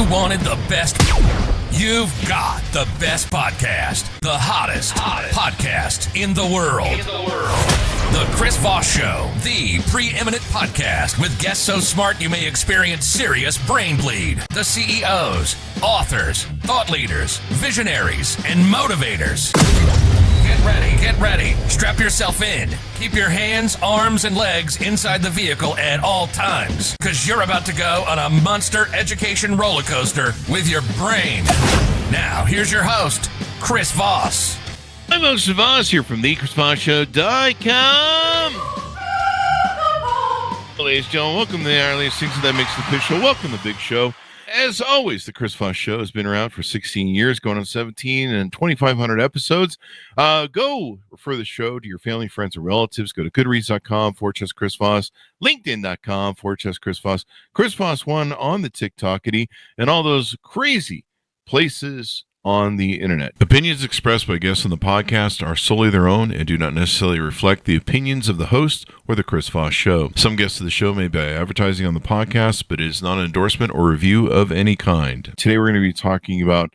You wanted the best. You've got the best podcast. The hottest podcast in the world. The Chris Voss Show, the preeminent podcast with guests so smart you may experience serious brain bleed. The CEOs, authors, thought leaders, visionaries, and motivators. Get ready. Strap yourself in. Keep your hands, arms, and legs inside the vehicle at all times, because you're about to go on a monster education roller coaster with your brain. Now, here's your host, Chris Voss. I'm Chris Voss here from the ChrisVossShow.com. Ladies and gentlemen, welcome to the hour of things that makes the big show. Welcome to the big show. As always, the Chris Voss Show has been around for 16 years, going on 17 and 2,500 episodes. Go refer the show to your family, friends, and relatives. Go to goodreads.com/Chris Voss, linkedin.com/Chris Voss, Chris Voss1 on the TikTokity, and all those crazy places on the internet. Opinions expressed by guests on the podcast are solely their own and do not necessarily reflect the opinions of the host or the Chris Voss Show. Some guests of the show may buy advertising on the podcast, but it is not an endorsement or review of any kind. Today we're going to be talking about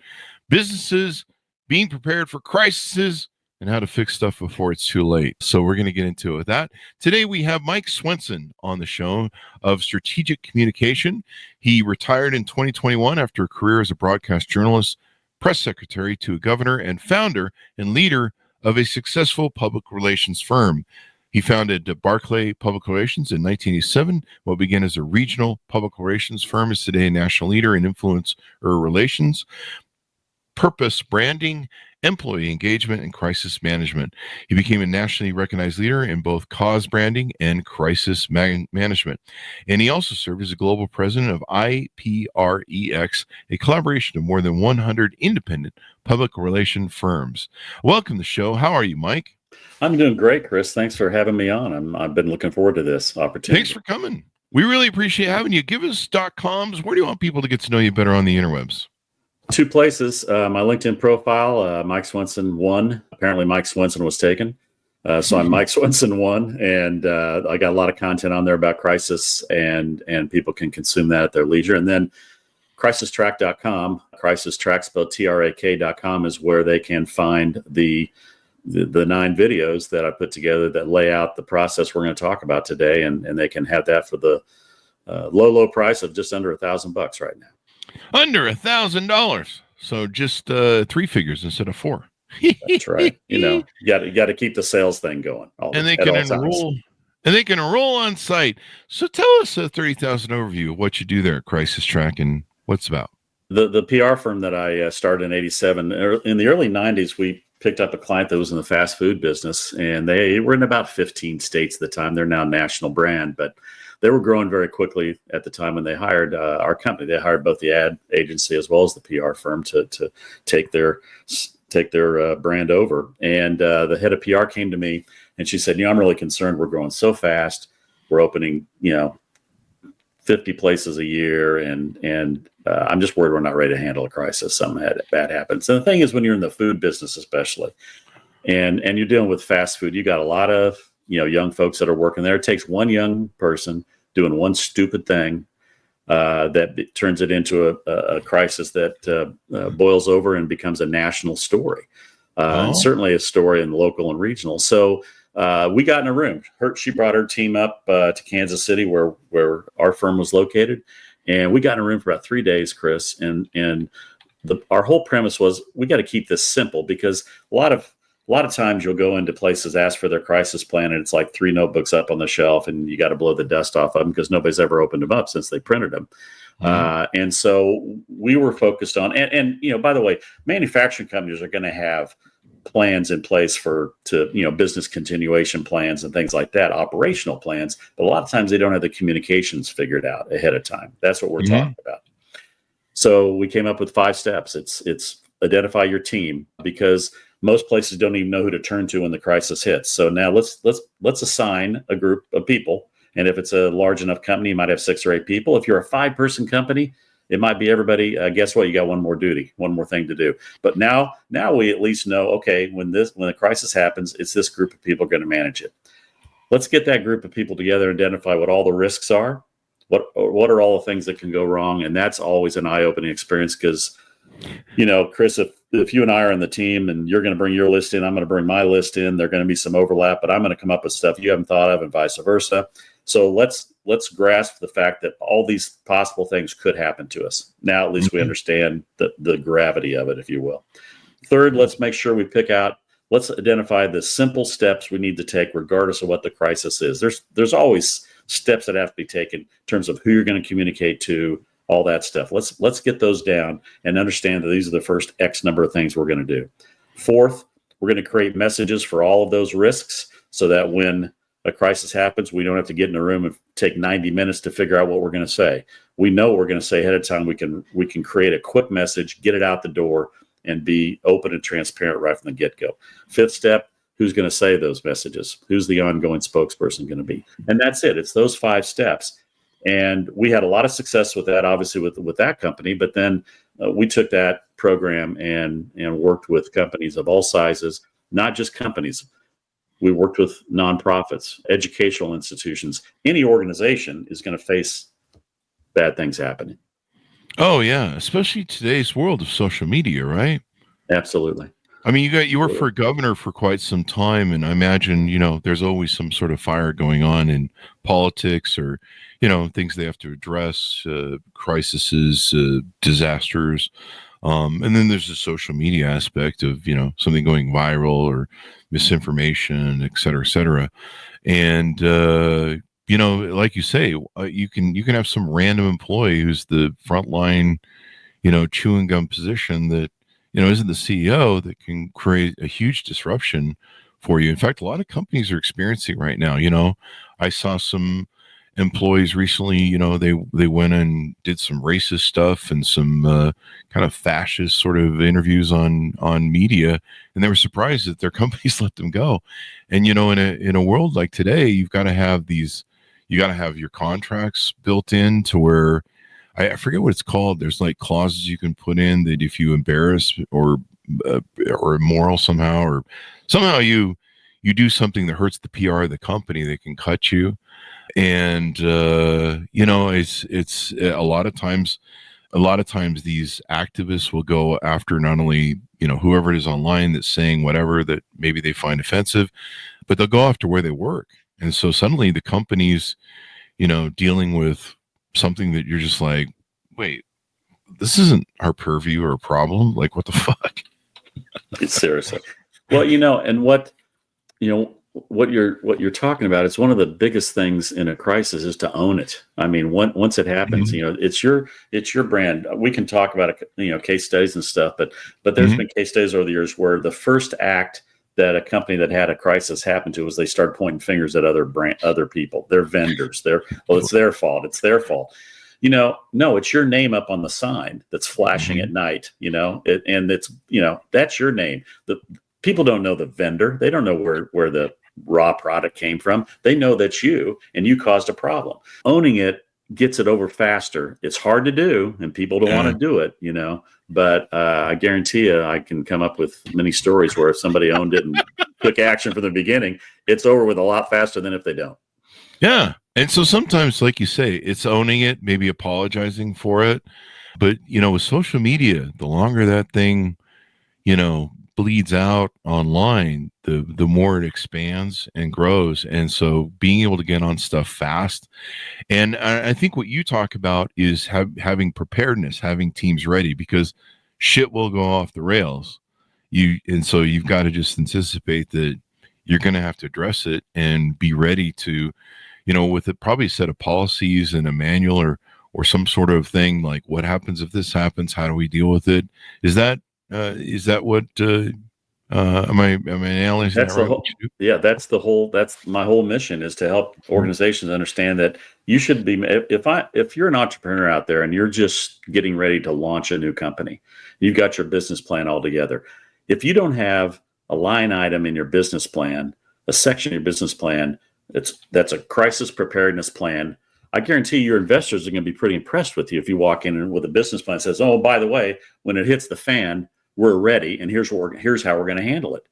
businesses being prepared for crises and how to fix stuff before it's too late. So we're going to get into it with that. Today we have Mike Swenson on the show of Strategic Communication. He retired in 2021 after a career as a broadcast journalist, press secretary to a governor, and founder and leader of a successful public relations firm. He founded Barclay Public Relations in 1987. What began as a regional public relations firm is today a national leader in influencer relations, purpose branding, employee engagement, and crisis management. He became a nationally recognized leader in both cause branding and crisis management. And he also served as a global president of IPREX, a collaboration of more than 100 independent public relation firms. Welcome to the show. How are you, Mike? I'm doing great, Chris. Thanks for having me on. I've been looking forward to this opportunity. Thanks for coming. We really appreciate having you. Give us .coms. Where do you want people to get to know you better on the interwebs? Two places. My LinkedIn profile, Mike Swenson 1. Apparently Mike Swenson was taken. So I'm Mike Swenson 1. And I got a lot of content on there about crisis, and people can consume that at their leisure. And then crisistrack.com, crisistrack spelled TRAK.com, is where they can find the 9 videos that I put together that lay out the process we're going to talk about today. And they can have that for the low price of just under $1,000 right now. Under $1,000, so just 3 figures instead of 4. That's right. You got to keep the sales thing going. They can enroll on site. So tell us a 30,000 overview of what you do there at Crisis Track and what's about. The PR firm that I started in '87. In the early '90s, we picked up a client that was in the fast food business, and they were in about 15 states at the time. They're now a national brand, but they were growing very quickly at the time when they hired our company. They hired both the ad agency as well as the PR firm to take their brand over. And the head of PR came to me and she said, I'm really concerned. We're growing so fast. We're opening, 50 places a year. And I'm just worried we're not ready to handle a crisis. Something bad happens. And the thing is, when you're in the food business, especially, and you're dealing with fast food, you got a lot of young folks that are working there. It takes one young person doing one stupid thing that turns it into a crisis that boils over and becomes a national story. And certainly a story in local and regional. So we got in a room. She brought her team up to Kansas City, where our firm was located, and we got in a room for about 3 days, Chris. And our whole premise was we got to keep this simple, because a lot of times you'll go into places, ask for their crisis plan, and it's like 3 notebooks up on the shelf, and you got to blow the dust off of them because nobody's ever opened them up since they printed them. Mm-hmm. And so we were focused on, and by the way, manufacturing companies are going to have plans in place to business continuation plans and things like that, operational plans. But a lot of times they don't have the communications figured out ahead of time. That's what we're talking about. So we came up with 5 steps. It's identify your team, because most places don't even know who to turn to when the crisis hits. So now let's assign a group of people. And if it's a large enough company, you might have 6 or 8 people. If you're a 5-person company, it might be everybody. Guess what? You got one more thing to do. But now we at least know, okay, when the crisis happens, it's this group of people going to manage it. Let's get that group of people together, identify what all the risks are, What are all the things that can go wrong? And that's always an eye-opening experience because, Chris, if you and I are on the team and you're going to bring your list in, I'm going to bring my list in. There's going to be some overlap, but I'm going to come up with stuff you haven't thought of and vice versa. So let's grasp the fact that all these possible things could happen to us. Now, at least we understand the gravity of it, if you will. Third, let's make sure let's identify the simple steps we need to take regardless of what the crisis is. There's always steps that have to be taken in terms of who you're going to communicate to, all that stuff. Let's get those down and understand that these are the first X number of things we're going to do. Fourth, we're going to create messages for all of those risks so that when a crisis happens, we don't have to get in a room and take 90 minutes to figure out what we're going to say. We know what we're going to say ahead of time. We can create a quick message, get it out the door, and be open and transparent right from the get-go. Fifth step, who's going to say those messages? Who's the ongoing spokesperson going to be? And that's it. It's those 5 steps. And we had a lot of success with that, obviously, with that company. But then we took that program and worked with companies of all sizes, not just companies. We worked with nonprofits, educational institutions. Any organization is going to face bad things happening. Oh, yeah. Especially today's world of social media, right? Absolutely. I mean, you were for governor for quite some time, and I imagine, there's always some sort of fire going on in politics or, things they have to address, crises, disasters. And then there's the social media aspect of, something going viral or misinformation, et cetera, et cetera. And, like you say, you can have some random employee who's the frontline, chewing gum position that, isn't the CEO that can create a huge disruption for you. In fact, a lot of companies are experiencing right now. I saw some employees recently, they went and did some racist stuff and some kind of fascist sort of interviews on media, and they were surprised that their companies let them go. And in a world like today, you've got to have your contracts built in to where I forget what it's called. There's like clauses you can put in that if you embarrass or immoral somehow, or somehow you do something that hurts the PR of the company, they can cut you. And it's a lot of times these activists will go after not only whoever it is online that's saying whatever that maybe they find offensive, but they'll go after where they work. And so suddenly the company's dealing with something that you're just like, wait, this isn't our purview or a problem. Like, what the fuck? Seriously. Well, and what you're talking about, it's one of the biggest things in a crisis is to own it. I mean, once it happens, it's your brand. We can talk about case studies and stuff, but there's been case studies over the years where the first act that a company that had a crisis happened to was they started pointing fingers at other people, their vendors. It's their fault. It's their fault. No, it's your name up on the sign that's flashing at night. And it's that's your name. The people don't know the vendor. They don't know where the raw product came from. They know that's you, and you caused a problem. Owning it gets it over faster. It's hard to do, and people don't want to do it. But I guarantee you, I can come up with many stories where if somebody owned it and took action from the beginning, it's over with a lot faster than if they don't. Yeah. And so sometimes, like you say, it's owning it, maybe apologizing for it. But, with social media, the longer that thing, bleeds out online, the more it expands and grows. And so being able to get on stuff fast. And I think what you talk about is having preparedness, having teams ready, because shit will go off the rails. And so you've got to just anticipate that you're going to have to address it and be ready to, with probably a set of policies and a manual or some sort of thing, like what happens if this happens? How do we deal with it? Is that what, am I analyzing that's that right? That's my whole mission, is to help organizations understand that you should be, if you're an entrepreneur out there and you're just getting ready to launch a new company, you've got your business plan all together. If you don't have a line item in your business plan, a section in your business plan, that's a crisis preparedness plan, I guarantee your investors are going to be pretty impressed with you if you walk in with a business plan that says, oh, by the way, when it hits the fan, we're ready, and here's how we're going to handle it.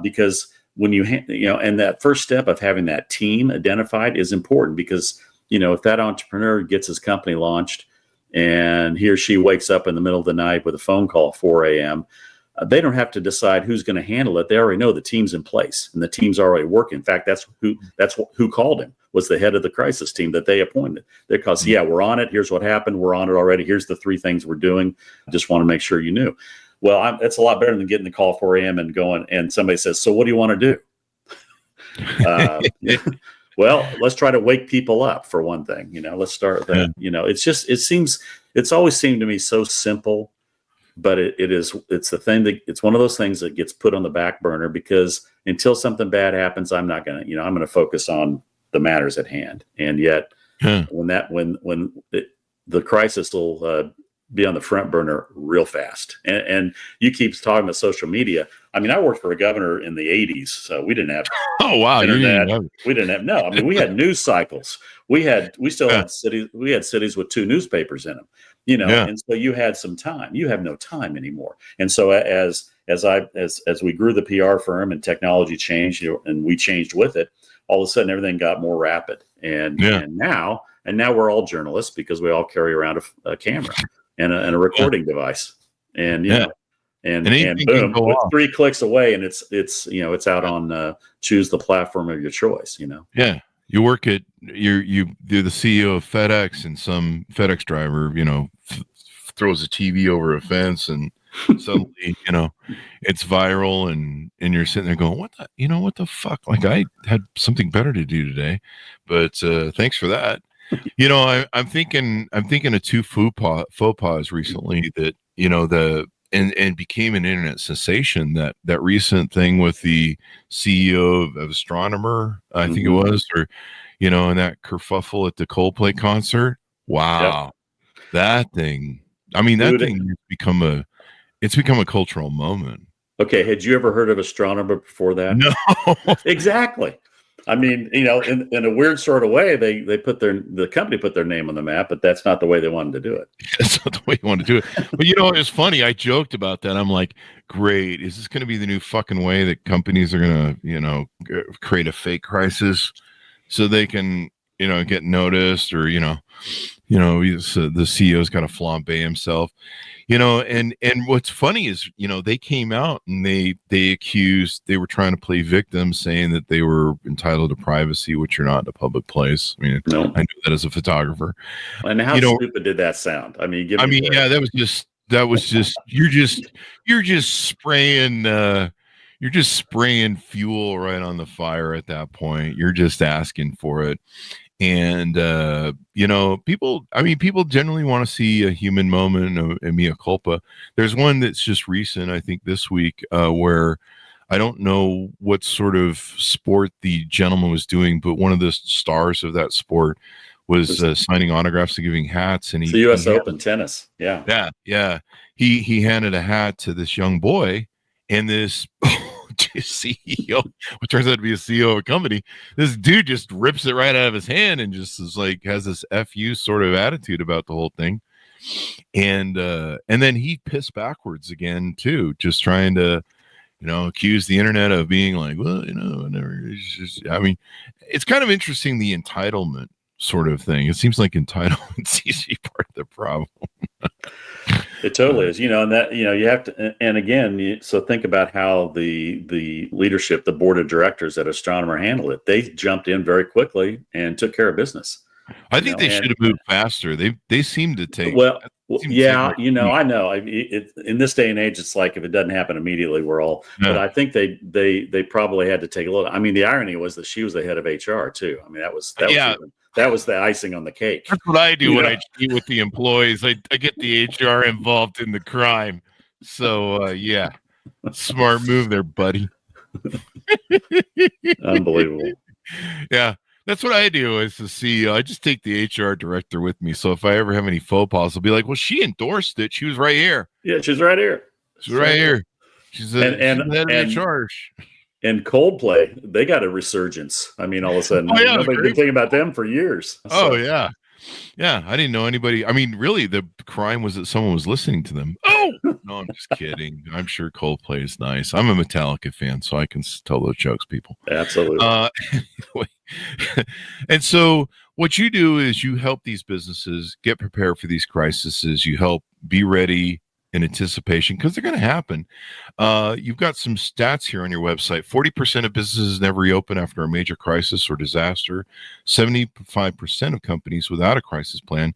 Because when and that first step of having that team identified is important, because if that entrepreneur gets his company launched and he or she wakes up in the middle of the night with a phone call at 4 a.m., they don't have to decide who's going to handle it. They already know the team's in place and the team's already working. In fact, that's who called him, was the head of the crisis team that they appointed. Because, we're on it. Here's what happened. We're on it already. Here's the 3 things we're doing. Just want to make sure you knew. Well, it's a lot better than getting the call 4 a.m. and going, and somebody says, so what do you want to do? Well, let's try to wake people up for one thing. Let's start with that. It's always seemed to me so simple, but it's one of those things that gets put on the back burner, because until something bad happens, I'm not going to, I'm going to focus on the matters at hand. And yet when the crisis will be on the front burner real fast. And you keep talking about social media. I mean, I worked for a governor in the 80s, so we didn't have internet. We didn't have we had news cycles. We still had cities. We had cities with 2 newspapers in them. And so you had some time. You have no time anymore. And so as we grew the PR firm and technology changed, and we changed with it, all of a sudden everything got more rapid. And now we're all journalists, because we all carry around a camera and a recording device, and boom, with 3 clicks away, and it's out on choose the platform of your choice. Yeah, you work at you're the CEO of FedEx, and some FedEx driver throws a TV over a fence, and suddenly it's viral, and you're sitting there going, what the fuck? Like, I had something better to do today, but thanks for that. I'm thinking of 2 faux pas recently that and became an internet sensation. That recent thing with the CEO of Astronomer, I think it was, or and that kerfuffle at the Coldplay concert. Wow, that thing. I mean, that thing has become a cultural moment. Okay, had you ever heard of Astronomer before that? No, exactly. I mean, in a weird sort of way, the company put their name on the map, but that's not the way they wanted to do it. That's not the way you want to do it. But it's funny. I joked about that. I'm like, great. Is this going to be the new fucking way that companies are going to, create a fake crisis so they can, get noticed, or, the CEO's got to flambe himself, and what's funny is, they came out and they were trying to play victim, saying that they were entitled to privacy, which you're not in a public place. I mean, no. I know that as a photographer. And how stupid did that sound? I mean, that was just you're just spraying fuel right on the fire at that point. You're just asking for it. And people generally want to see a human moment, a mea culpa. There's one that's just recent, I think this week, where I don't know what sort of sport the gentleman was doing, but one of the stars of that sport was signing autographs and giving hats. And the U.S. Open tennis. Yeah. He handed a hat to this young boy, and this CEO, which turns out to be a CEO of a company, this dude just rips it right out of his hand and just is like, has this FU sort of attitude about the whole thing. And then he pissed backwards again too, just trying to, accuse the internet of being like, well, whatever. It's just, I mean, it's kind of interesting, the entitlement sort of thing. It seems like entitlement's easy part of the problem. It totally is, and that, you have to, and again, so think about how the leadership, the board of directors at Astronomer handled it. They jumped in very quickly and took care of business. I think they should have moved faster. They seem to take. Well, yeah, I know. In this day and age, it's like if it doesn't happen immediately, we're all. Yeah. But I think they probably had to take a little. I mean, the irony was that she was the head of HR too. I mean, that was the icing on the cake. That's what I do when I meet with the employees. I get the HR involved in the crime. So smart move there, buddy. Unbelievable. Yeah. That's what I do as the CEO. I just take the HR director with me. So if I ever have any faux pas, I'll be like, well, she endorsed it. She was right here. Yeah, she's right here. She's right here. She's in charge. And Coldplay, they got a resurgence. I mean, all of a sudden, nobody's been thinking about them for years. So. Oh, yeah. Yeah, I didn't know anybody. I mean, really, the crime was that someone was listening to them. Oh, no, I'm just kidding. I'm sure Coldplay is nice. I'm a Metallica fan, so I can tell those jokes, people. Absolutely. Anyway. And so what you do is you help these businesses get prepared for these crises. You help be ready in anticipation because they're going to happen. You've got some stats here on your website. 40% of businesses never reopen after a major crisis or disaster. 75% of companies without a crisis plan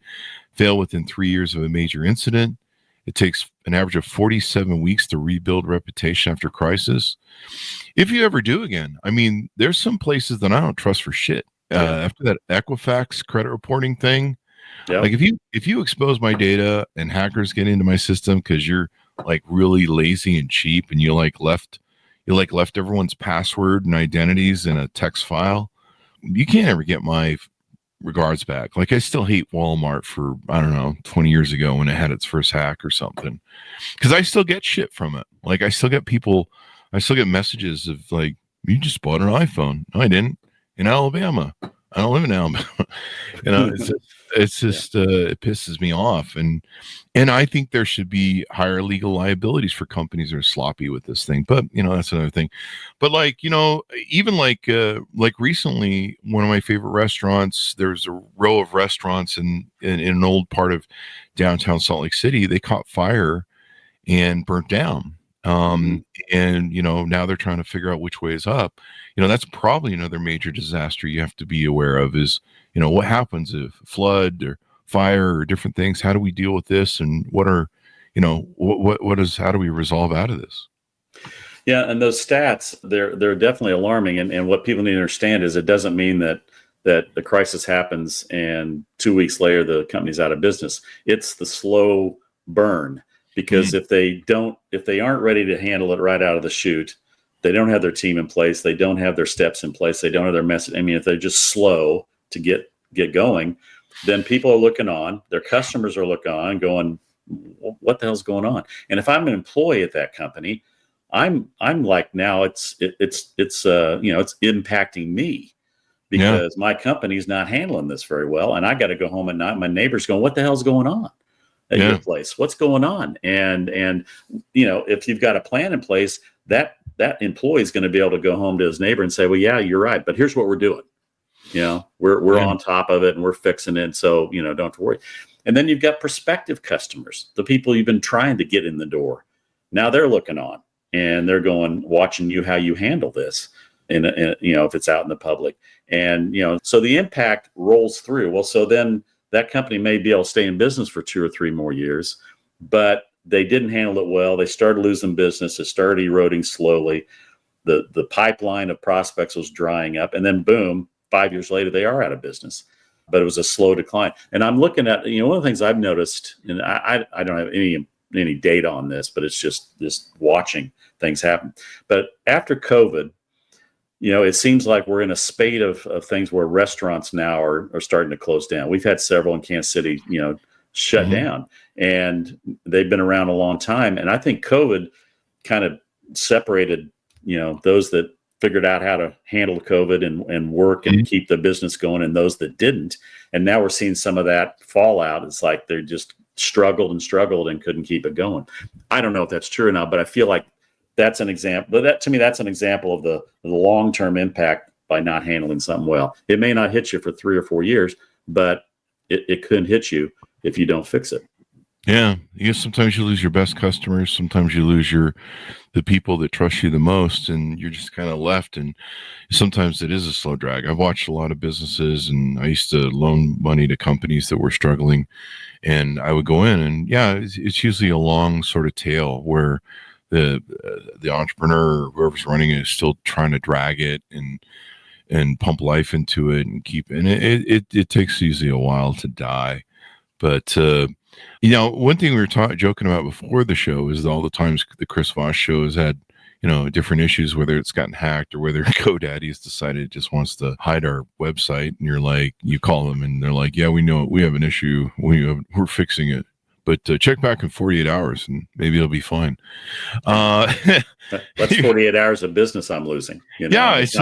fail within 3 years of a major incident. It takes an average of 47 weeks to rebuild reputation after crisis. If you ever do again, I mean, there's some places that I don't trust for shit. After that Equifax credit reporting thing, like if you expose my data and hackers get into my system because you're like really lazy and cheap and you left everyone's password and identities in a text file, you can't ever get my regards back. Like I still hate Walmart for, I don't know, 20 years ago when it had its first hack or something, because I still get shit from it. Like I still get messages of like, you just bought an iPhone. No, I didn't. In Alabama. I don't live in Alabama. It's just it pisses me off, and I think there should be higher legal liabilities for companies that are sloppy with this thing. But that's another thing. But even like recently, one of my favorite restaurants, there's a row of restaurants in an old part of downtown Salt Lake City. They caught fire and burnt down. And now they're trying to figure out which way is up. That's probably another major disaster you have to be aware of is, what happens if flood or fire or different things? How do we deal with this? And what are, how do we resolve out of this? Yeah. And those stats, they're definitely alarming. And what people need to understand is it doesn't mean that the crisis happens and 2 weeks later, the company's out of business. It's the slow burn. Because if they aren't ready to handle it right out of the chute, they don't have their team in place, they don't have their steps in place, they don't have their message. I mean, if they're just slow to get going, then people are looking on, their customers are looking on, going, what the hell's going on? And if I'm an employee at that company, I'm like, now it's impacting me because my company's not handling this very well, and I got to go home at night. My neighbor's going, what the hell's going on at your place? What's going on? And if you've got a plan in place, that employee is going to be able to go home to his neighbor and say, well, yeah, you're right, but here's what we're doing. We're on top of it and we're fixing it. So, don't worry. And then you've got prospective customers, the people you've been trying to get in the door. Now they're looking on and they're watching you, how you handle this. And if it's out in the public, and, so the impact rolls through. Well, so then that company may be able to stay in business for 2 or 3 more years, but they didn't handle it well. They started losing business. It started eroding slowly. The pipeline of prospects was drying up, and then boom, 5 years later, they are out of business. But it was a slow decline. And I'm looking at, one of the things I've noticed, and I don't have any data on this, but it's just watching things happen. But after COVID, it seems like we're in a spate of things where restaurants now are starting to close down. We've had several in Kansas City, shut down, and they've been around a long time. And I think COVID kind of separated, those that figured out how to handle COVID and work and keep the business going, and those that didn't. And now we're seeing some of that fallout. It's like they just struggled and couldn't keep it going. I don't know if that's true or not, but I feel like that's an example. But to me, that's an example of the long-term impact by not handling something well. It may not hit you for 3 or 4 years, but it could hit you if you don't fix it. Yeah. Sometimes you lose your best customers. Sometimes you lose the people that trust you the most, and you're just kind of left. And sometimes it is a slow drag. I've watched a lot of businesses, and I used to loan money to companies that were struggling, and I would go in, and it's usually a long sort of tail where the entrepreneur or whoever's running it is still trying to drag it and pump life into it and keep it. And it takes usually a while to die. But one thing we were joking about before the show is all the times the Chris Voss Show has had different issues, whether it's gotten hacked or whether GoDaddy has decided it just wants to hide our website. And you're like, you call them and they're like, yeah, we know we have an issue, we're fixing it. But check back in 48 hours and maybe it'll be fine. That's 48 hours of business I'm losing. Yeah, it's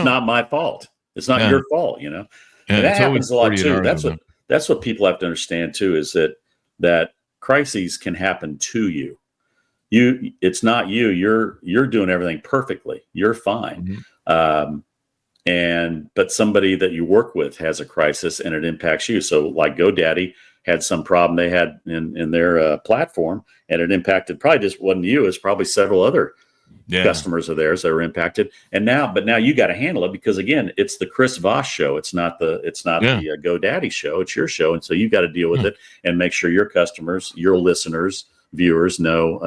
not my fault. It's not your fault, And that happens a lot too. That's what people have to understand too, is that crises can happen to you. It's not you. You're doing everything perfectly. You're fine. but somebody that you work with has a crisis and it impacts you. So like GoDaddy had some problem they had in their platform, and it impacted, probably just wasn't you, it's probably several other customers of theirs that are impacted. But now you got to handle it, because again, it's the Chris Voss show. It's not the GoDaddy show. It's your show. And so you got to deal with it and make sure your customers, your listeners, viewers know,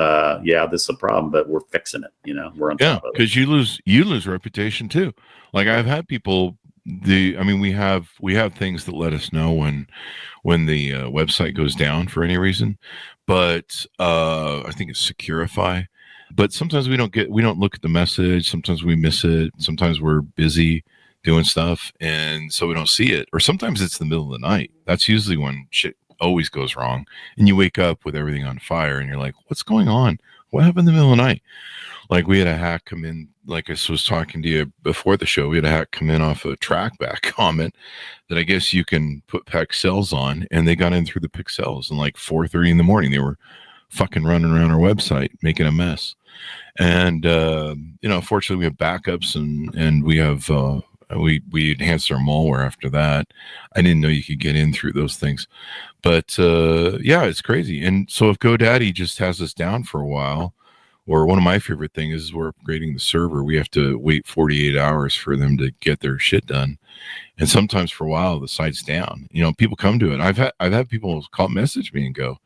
this is a problem, but we're fixing it. We're on top of it. Because you lose reputation too. Like I've had people, we have things that let us know when the website goes down for any reason, but I think it's Securify. But sometimes we don't look at the message. Sometimes we miss it. Sometimes we're busy doing stuff, and so we don't see it. Or sometimes it's the middle of the night. That's usually when shit always goes wrong, and you wake up with everything on fire, and you're like, "What's going on? What happened in the middle of the night?" Like we had a hack come in. Like I was talking to you before the show, we had a hack come in off a trackback comment that I guess you can put pixels on, and they got in through the pixels, and like 4:30 in the morning, they were fucking running around our website making a mess. And fortunately we have backups, and we have we enhanced our malware after that. I didn't know you could get in through those things, but it's crazy. And so if GoDaddy just has us down for a while, or one of my favorite things is we're upgrading the server, we have to wait 48 hours for them to get their shit done, and sometimes for a while the site's down. People come to it. I've had people message me and go,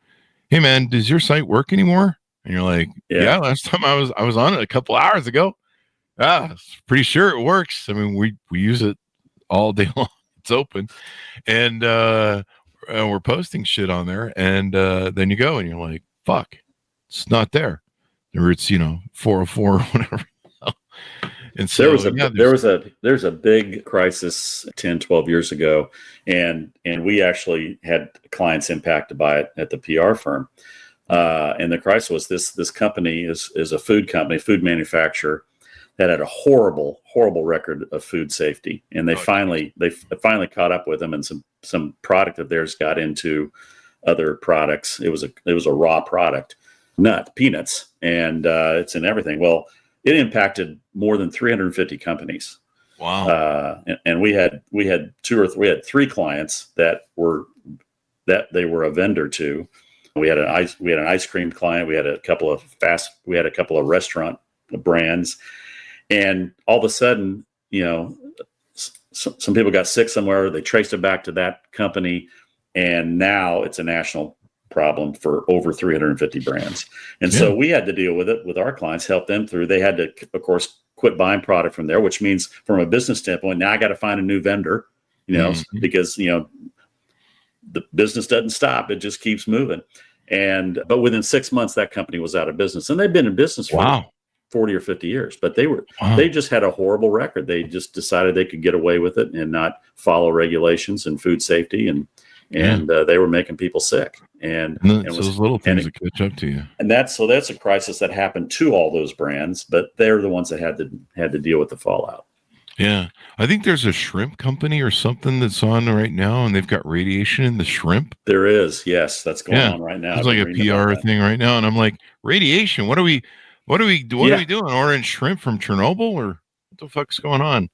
"Hey man, does your site work anymore?" And you're like, yeah, last time I was on it a couple hours ago. Pretty sure it works. I mean, we use it all day long. It's open, and we're posting shit on there. And then you go and you're like, fuck, it's not there. Or it's 404 or whatever. And so there's a big crisis 10, 12 years ago, and we actually had clients impacted by it at the PR firm. And the crisis was this company is a food company, food manufacturer, that had a horrible record of food safety. And they finally caught up with them, and some product of theirs got into other products. It was a raw product, peanuts, and it's in everything. Well, it impacted more than 350 companies. Wow. And we had three clients that they were a vendor to. We had an ice cream client. We had a couple of restaurant brands, and all of a sudden, some people got sick somewhere. They traced it back to that company, and now it's a national problem for over 350 brands. And so we had to deal with it with our clients, help them through. They had to, of course, quit buying product from there, which means from a business standpoint, now I got to find a new vendor, because the business doesn't stop; it just keeps moving. But within 6 months, that company was out of business, and they've been in business for 40 or 50 years. But they just had a horrible record. They just decided they could get away with it and not follow regulations and food safety, and they were making people sick. And those little things that catch up to you. And that's a crisis that happened to all those brands, but they're the ones that had to deal with the fallout. Yeah. I think there's a shrimp company or something that's on right now, and they've got radiation in the shrimp. There is. Yes. That's going on right now. It's like a PR thing right now. And I'm like, radiation, what are we doing? Ordering shrimp from Chernobyl, or what the fuck's going on?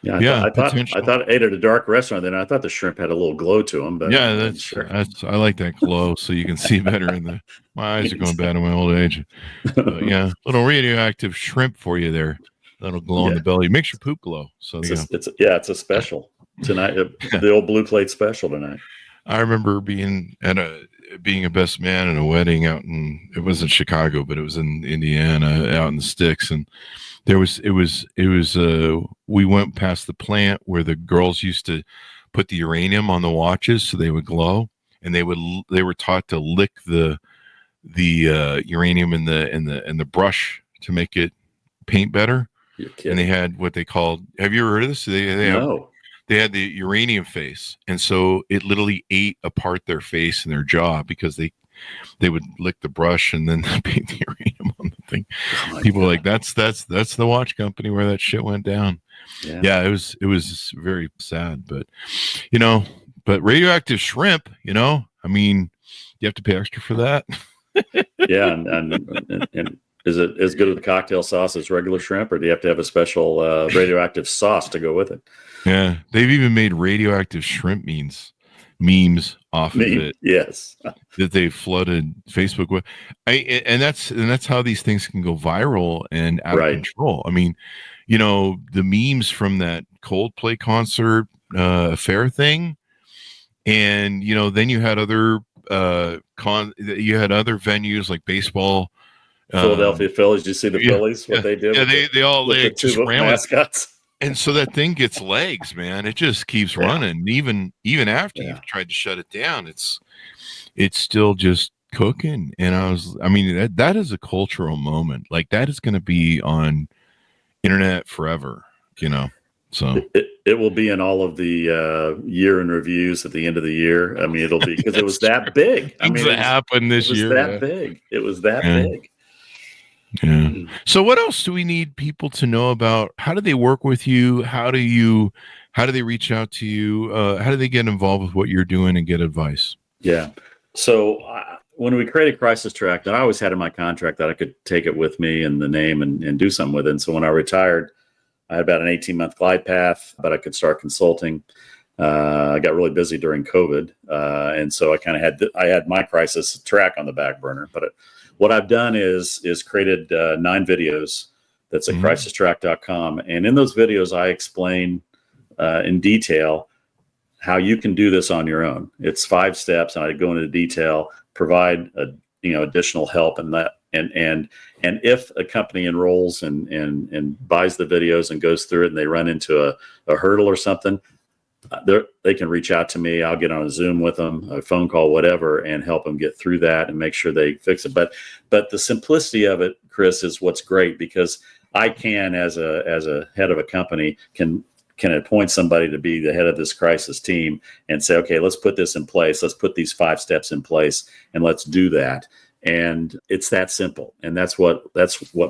Yeah. I thought I ate at a dark restaurant, then I thought the shrimp had a little glow to them, but I like that glow so you can see better my eyes are going bad in my old age. Little radioactive shrimp for you there. That'll glow on the belly. It makes your poop glow. So it's a special tonight. The old blue plate special tonight. I remember being a best man in a wedding it wasn't Chicago, but it was in Indiana, out in the sticks, and we went past the plant where the girls used to put the uranium on the watches so they would glow, and they were taught to lick the uranium in the brush to make it paint better. And they had what they called, have you ever heard of this? They had the uranium face. And so it literally ate apart their face and their jaw, because they would lick the brush and then paint the uranium on the thing. People were like, that's the watch company where that shit went down. Yeah, it was very sad, but radioactive shrimp, I mean, you have to pay extra for that. And Is it as good with the cocktail sauce as regular shrimp, or do you have to have a special radioactive sauce to go with it? Yeah, they've even made radioactive shrimp memes off of it. Yes, that they flooded Facebook with. And that's how these things can go viral and out of control. I mean, the memes from that Coldplay concert fair thing, and then you had other venues like baseball. Philadelphia Phillies. Did you see the Phillies? What they did? Yeah, they all with the two mascots. And so that thing gets legs, man. It just keeps running. Even after you've tried to shut it down, it's still just cooking. And that is a cultural moment. Like, that is going to be on internet forever, So it will be in all of the year in reviews at the end of the year. I mean, it'll be because it was that big. Things that happened this year. It was that big. Yeah. So what else do we need people to know about? How do they work with you? How do they reach out to you? How do they get involved with what you're doing and get advice? Yeah. So when we created Crisis Track, I always had in my contract that I could take it with me and the name and do something with it. And so when I retired, I had about an 18-month glide path, but I could start consulting. I got really busy during COVID. And so I had my Crisis Track on the back burner, but what I've done is created 9 videos. That's at crisistrack.com. And in those videos, I explain in detail how you can do this on your own. It's 5 steps, and I go into detail, provide additional help in that. And if a company enrolls and buys the videos and goes through it, and they run into a hurdle or something, they can reach out to me. I'll get on a Zoom with them, a phone call, whatever, and help them get through that and make sure they fix it. But the simplicity of it, Chris, is what's great, because I can, as a head of a company, can appoint somebody to be the head of this crisis team and say, okay, let's put this in place. Let's put these 5 steps in place, and let's do that. And it's that simple. And that's what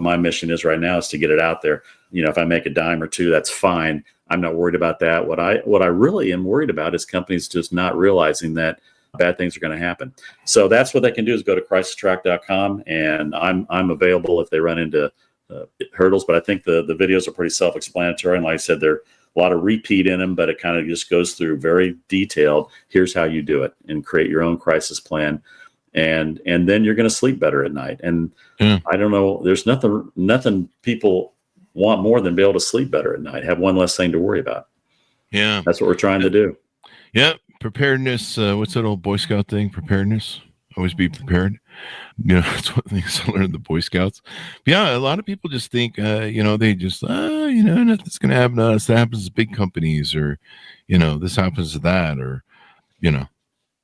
my mission is right now, is to get it out there. If I make a dime or two, that's fine. I'm not worried about that. What I really am worried about is companies just not realizing that bad things are going to happen. So that's what they can do, is go to crisistrack.com, and I'm available if they run into hurdles. But I think the videos are pretty self-explanatory. And like I said, there are a lot of repeat in them, but it kind of just goes through very detailed. Here's how you do it, and create your own crisis plan. And then you're going to sleep better at night. And I don't know, there's nothing people want more than be able to sleep better at night, have one less thing to worry about. Yeah. That's what we're trying to do. Yeah. Preparedness. What's that old Boy Scout thing? Preparedness. Always be prepared. That's one of the things I learned in the Boy Scouts. But yeah, a lot of people just think, they just, nothing's going to happen to us. That happens to big companies, or, this happens to that, or, Yeah,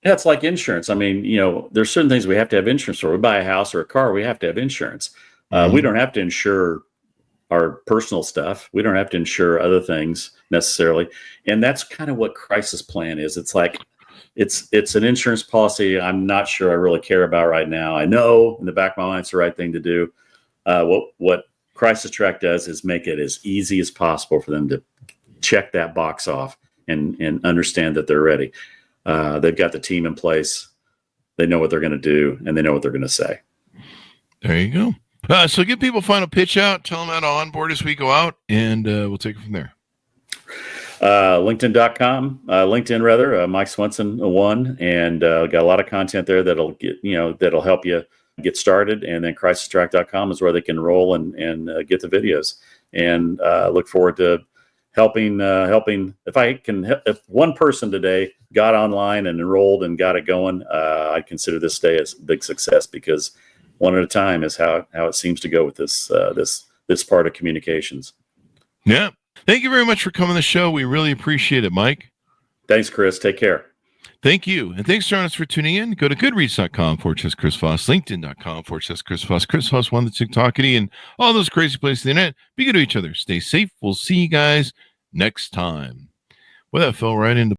it's like insurance. I mean, there's certain things we have to have insurance for. We buy a house or a car, we have to have insurance. We don't have to insure our personal stuff. We don't have to insure other things necessarily. And that's kind of what crisis plan is. It's like, it's an insurance policy I'm not sure I really care about right now. I know in the back of my mind it's the right thing to do. What Crisis Track does is make it as easy as possible for them to check that box off and understand that they're ready. They've got the team in place. They know what they're going to do, and they know what they're going to say. There you go. So give people a final pitch out. Tell them how to onboard as we go out, and we'll take it from there. LinkedIn.com, Mike Swenson 1, and got a lot of content there that'll help you get started. And then crisistrack.com is where they can roll and get the videos. And look forward to helping. If one person today got online and enrolled and got it going, I consider this day as a big success, because one at a time is how it seems to go with this part of communications. Yeah. Thank you very much for coming on the show. We really appreciate it, Mike. Thanks, Chris. Take care. Thank you. And thanks, John, for tuning in. Go to goodreads.com/Chris Voss, LinkedIn.com/Chris Voss, Chris Voss 1, the TikTokity, and all those crazy places on the internet. Be good to each other. Stay safe. We'll see you guys next time. Well, that fell right into